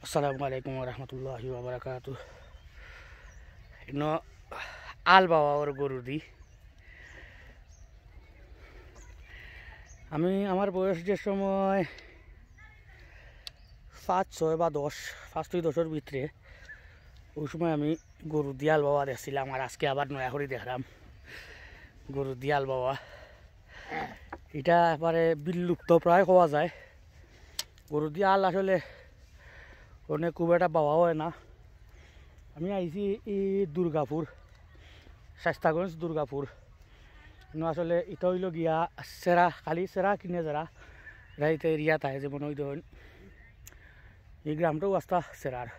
Assalamualaikum warahmatullahi wabarakatuh. Ino albawa or গরু দি আমি আমার বয়স যে সময় 5, 6 বা 10 5 থেকে 10 এর ভিতরে ওই সময় আমি গরু দিয়াল বাবা দেখছিলাম আর আজকে আবার নয়া করে দেখলাম গরু দিয়াল বাবা এটা এবারে বিলুপ্ত প্রায় হওয়া যায় গরু দিয়াল আসলে অনেক খুব একটা পাওয়া হয় না আমি আইছি এই দুর্গাপুর শাস্তাগঞ্জ দুর্গাপুর আসলে এটা হইল গিয়া সেরা খালি সেরা কিনে যারা রাইতে এরিয়াত আহে যেমন ওই ধরুন এই গ্রামটাও আস্তা সেরার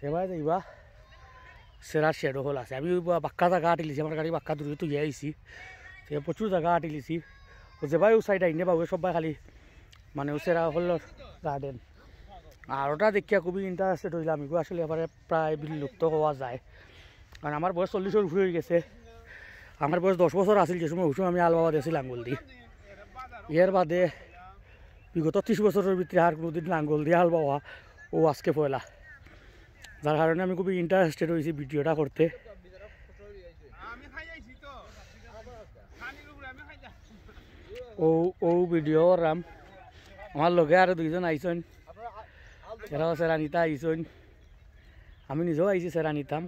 সেবাই যাইবা সেরার শেডও হল আছে আমি বাক্কা জায়গা আটিলিছি আমার গাড়ি বাক্কা দূরে তুই আইছি প্রচুর জায়গা আটিলিছি যেবাই ও সাইড আইনে পাবো সবাই খালি মানে ও সেরা হল গার্ডেন আর ওটা দেখিয়া খুবই ইন্টারেস্টেড হইলাম আমি আসলে এবারে প্রায় বিলুপ্ত হওয়া যায় কারণ আমার বয়স 40 উপরে হয়ে গেছে আমার বয়স 10 বছর আসিল যে সময় ওই সময় আমি আলবাবা দিয়েছি লাঙ্গল দি এর বাদে বিগত 30 বছরের ভিতরে আর কোনোদিন লাঙ্গল দিয়ে আলবাবা ও আজকে পয়লা যার কারণে আমি খুবই ইন্টারেস্টেড হয়েছি ভিডিওটা করতে ও ভিডিও রাম আমার লগে আর দুইজন আইসন এরাও সেরানিতা আইসন আমি নিজেও আইছি সেরানিতাম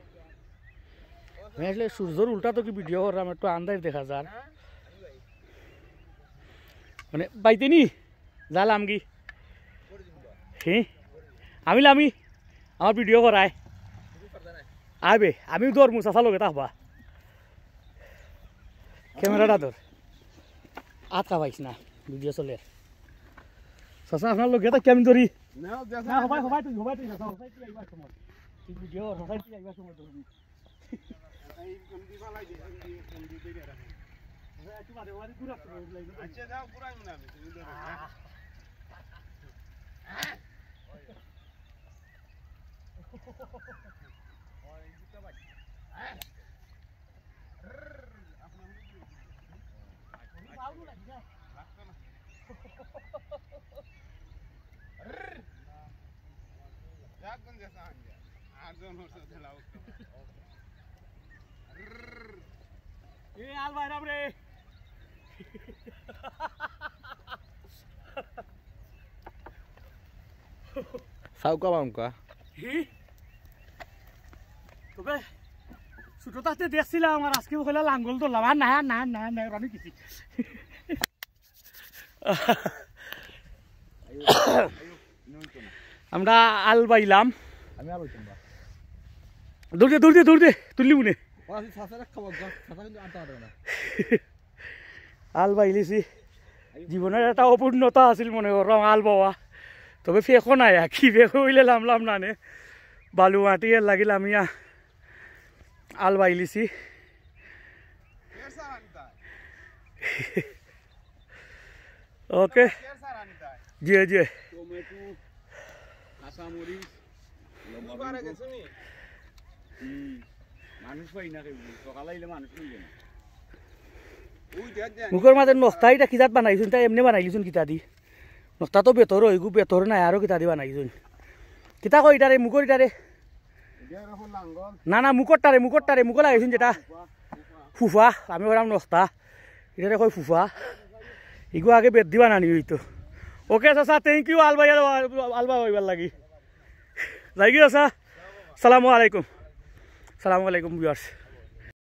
আমি আসলে সূর্যর উল্টা তো কি ভিডিও করলাম একটু আন্দাজ দেখা যার মানে বাইতে নি যালাম কি হ্যাঁ আমি আমার ভিডিও করায় আইবে আমি দৌড় মুসাফা লগে থাকবা ক্যামেরাটা তোর আটকা পাইস না ভিডিও চলে সসা আপনার লগে তা কেমন ধরি না হবাই তুই আইবা সময় তুই ভিডিও হবাই তুই আইবা সময় ধরবি এই কমদি বালাই দে কমদি কইরা রাখ একটু বাদে বাদে পুরা আচ্ছা যাও পুরাই না আমি তুমি ধরো ওই দুটো ভাই আপনার আউলো লাগি না রাখতো না যাকন যেসা আনজা আরজন হচ্ছে ঢেলাও এ আল বাইরাম রে সাউকা বামকা তবে ছোটটাতে দেখছিলাম আর আজকে কইলা লাঙ্গল ধরলাম আর না রানি কিছু আমরা আল বাইলাম আমি আর হইতাম দৌড় দে তুললি মনে আল বাইলিছি জীবনের একটা অপূর্ণতা আছিল মনে করলাম আল বাবা তবে ফেঁকো নাই কি ফেঁকো হইলে লামলাম না নে বালু মাটি এর লাগিল আমি আল বাইলিছি ওকে জি মুখের মাঝে নস্তা এটা কিতাত বানাইছুন তাই এমনি বানাইলিছুন কিতা দি নস্তা তো বেতর হইগু বেতর নাই আরো কিতা দি বানাইছুন কিতা কই ইটারে মুখর ইটারে না মুখরটারে মুখ লাগাইছুন যেটা ফুফা আমি ওরাম নস্তা এটারে কই ফুফা ইগু আগে বেত দি বানানি হইতো ওকে চাচা থ্যাংক ইউ আলবা হইবার লাগি যাই কি চাচা সালামু আলাইকুম ভিউয়ার্স